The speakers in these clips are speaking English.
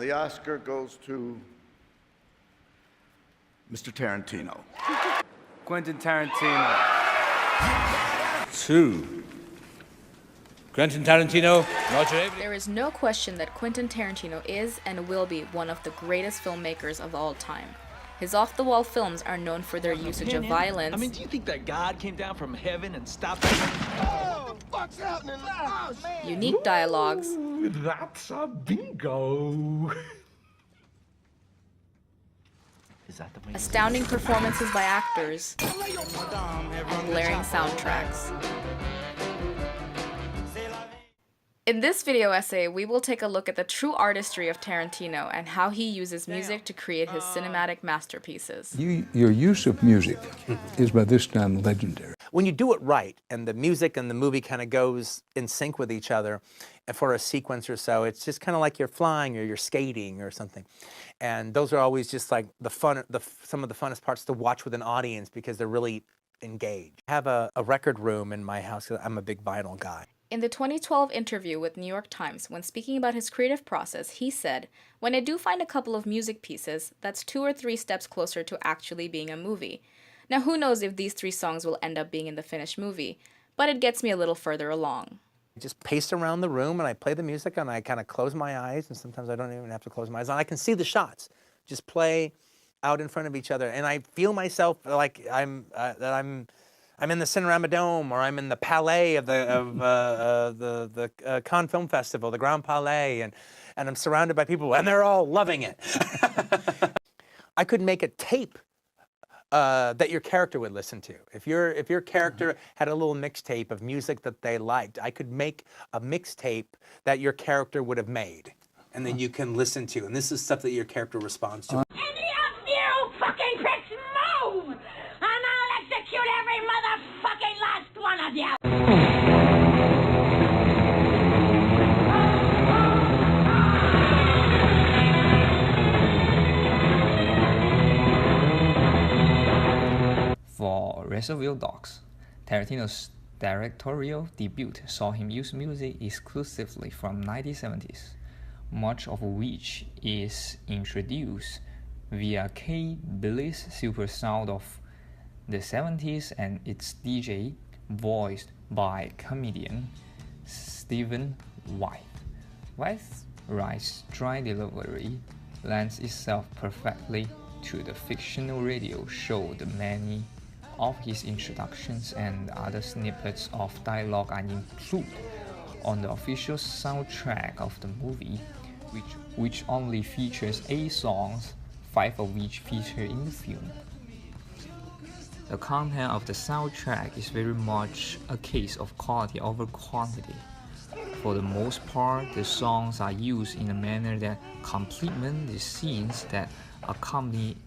the Oscar goes to Mr. Tarantino. Quentin Tarantino. 2. Quentin Tarantino, Roger Avary. There is no question that Quentin Tarantino is and will be one of the greatest filmmakers of all time. His off-the-wall films are known for their usage of violence. I mean, do you think that God came down from heaven and stopped him? Oh, the fuck's happening? Oh, man. Unique dialogues. Ooh, that's a bingo. Is that the way? Astounding performances by actors, and blaring soundtracks. In this video essay, we will take a look at the true artistry of Tarantino and how he uses music to create his cinematic masterpieces. Your use of music is by this time legendary. When you do it right, and the music and the movie kind of goes in sync with each other for a sequence or so, it's just kind of like you're flying or you're skating or something. And those are always just like some of the funnest parts to watch with an audience because they're really engaged. I have a record room in my house. I'm a big vinyl guy. In the 2012 interview with New York Times, when speaking about his creative process, he said, "When I do find a couple of music pieces, that's 2 or 3 steps closer to actually being a movie. Now who knows if these 3 songs will end up being in the finished movie, but it gets me a little further along." I just pace around the room and I play the music and I kind of close my eyes, and sometimes I don't even have to close my eyes. And I can see the shots just play out in front of each other, and I feel myself like I'm in the Cinerama Dome, or I'm in the Palais of the Cannes Film Festival, the Grand Palais, and I'm surrounded by people, and they're all loving it. I could make a tape that your character would listen to. If your character had a little mixtape of music that they liked, I could make a mixtape that your character would have made, and then you can listen to. And this is stuff that your character responds to. Any of you fucking pricks move, and I'll execute every motherfucking last one of you. For Reservoir Dogs, Tarantino's directorial debut saw him use music exclusively from 1970s, much of which is introduced via K. Billy's super sound of the 70s and its DJ, voiced by comedian Stephen White. White's dry delivery lends itself perfectly to the fictional radio show. The many of his introductions and other snippets of dialogue are included on the official soundtrack of the movie, which only features 8 songs, 5 of which feature in the film. The content of the soundtrack is very much a case of quality over quantity. For the most part, the songs are used in a manner that complement the scenes that accompany,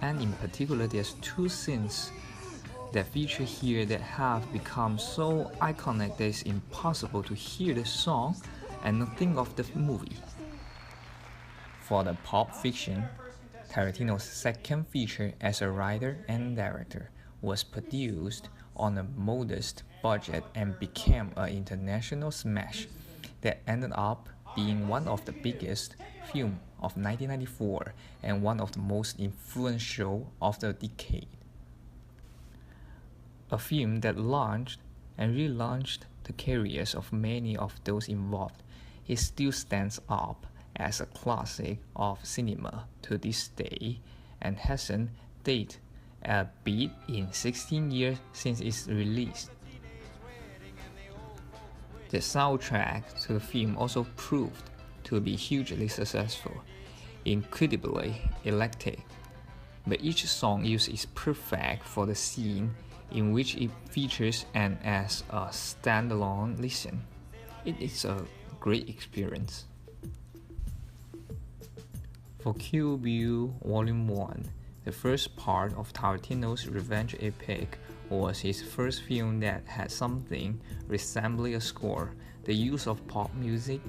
and in particular there's 2 scenes that feature here that have become so iconic that it's impossible to hear the song and not think of the movie. For the Pulp Fiction, Tarantino's second feature as a writer and director was produced on a modest budget and became an international smash that ended up being one of the biggest films of 1994 and one of the most influential of the decade. A film that launched and relaunched the careers of many of those involved, it still stands up as a classic of cinema to this day and hasn't dated a beat in 16 years since its release. The soundtrack to the film also proved to be hugely successful, incredibly eclectic, but each song used is perfect for the scene in which it features, and as a standalone listen, it is a great experience. For Kill Bill Volume 1, the first part of Tarantino's revenge epic, was his first film that had something resembling a score. The use of pop music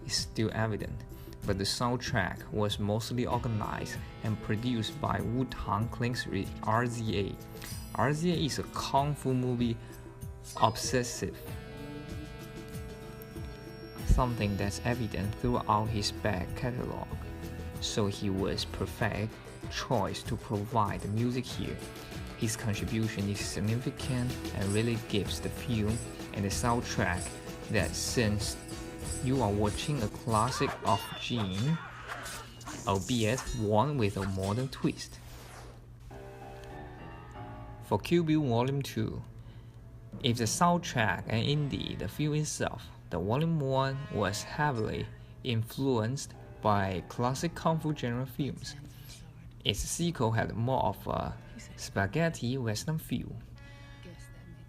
is still evident, but the soundtrack was mostly organized and produced by Wu-Tang Clan's RZA. RZA is a kung fu movie obsessive, something that's evident throughout his back catalog. so he was perfect choice to provide the music here. His contribution is significant and really gives the film and the soundtrack that sense you are watching a classic of Gene, albeit one with a modern twist. For Kill Bill Volume 2, if the soundtrack and indeed the film itself, the Volume 1 was heavily influenced by classic kung fu genre films. Its sequel had more of a spaghetti western feel.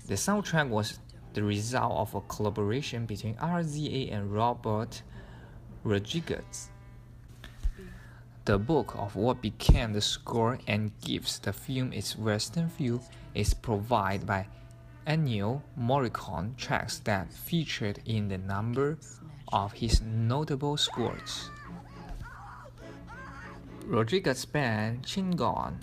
The soundtrack was the result of a collaboration between RZA and Robert Rodriguez. The bulk of what became the score and gives the film its western feel is provided by Ennio Morricone tracks that featured in the number of his notable scores. Rodriguez's band Chingon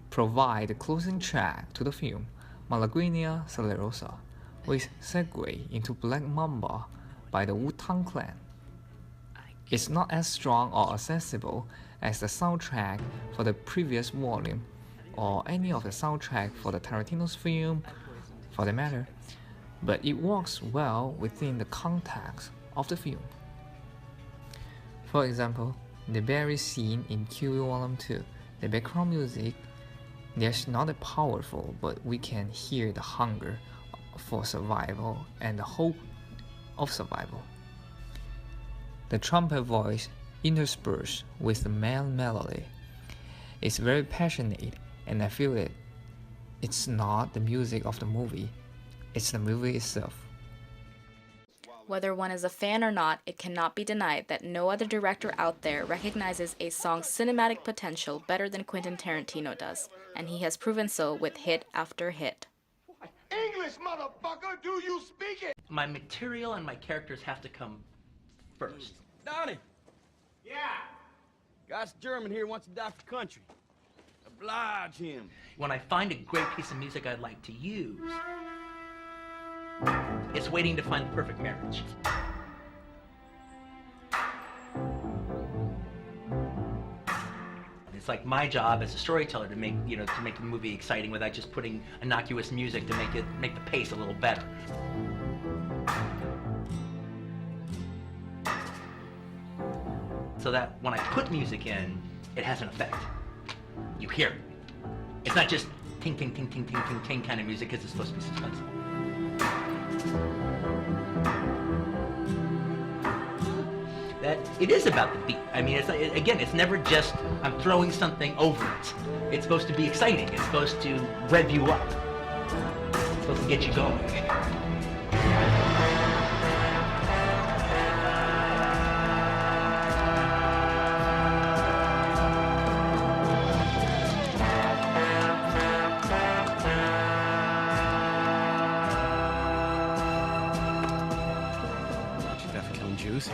provide the closing track to the film, Malagueña Salerosa, with segue into Black Mamba by the Wu-Tang Clan. It's not as strong or accessible as the soundtrack for the previous volume, or any of the soundtrack for the Tarantino's film, for that matter, but it works well within the context of the film. For example, the very scene in Kill Bill Volume 2, the background music, there's not a powerful, but we can hear the hunger for survival and the hope of survival. The trumpet voice interspersed with the male melody is very passionate, and I feel it's not the music of the movie, it's the movie itself. Whether one is a fan or not, it cannot be denied that no other director out there recognizes a song's cinematic potential better than Quentin Tarantino does, and he has proven so with hit after hit. English, motherfucker, do you speak it? My material and my characters have to come first. Donnie! Yeah? Guy's German here wants to die for country. Oblige him. When I find a great piece of music I'd like to use, it's waiting to find the perfect marriage. It's like my job as a storyteller to make the movie exciting without just putting innocuous music to make the pace a little better. So that when I put music in, it has an effect. You hear it. It's not just ting ting ting ting ting ting ting kind of music because it's supposed to be suspenseful. That it is about the beat. I mean, it's never just I'm throwing something over it. It's supposed to be exciting. It's supposed to rev you up. It's supposed to get you going. Juice.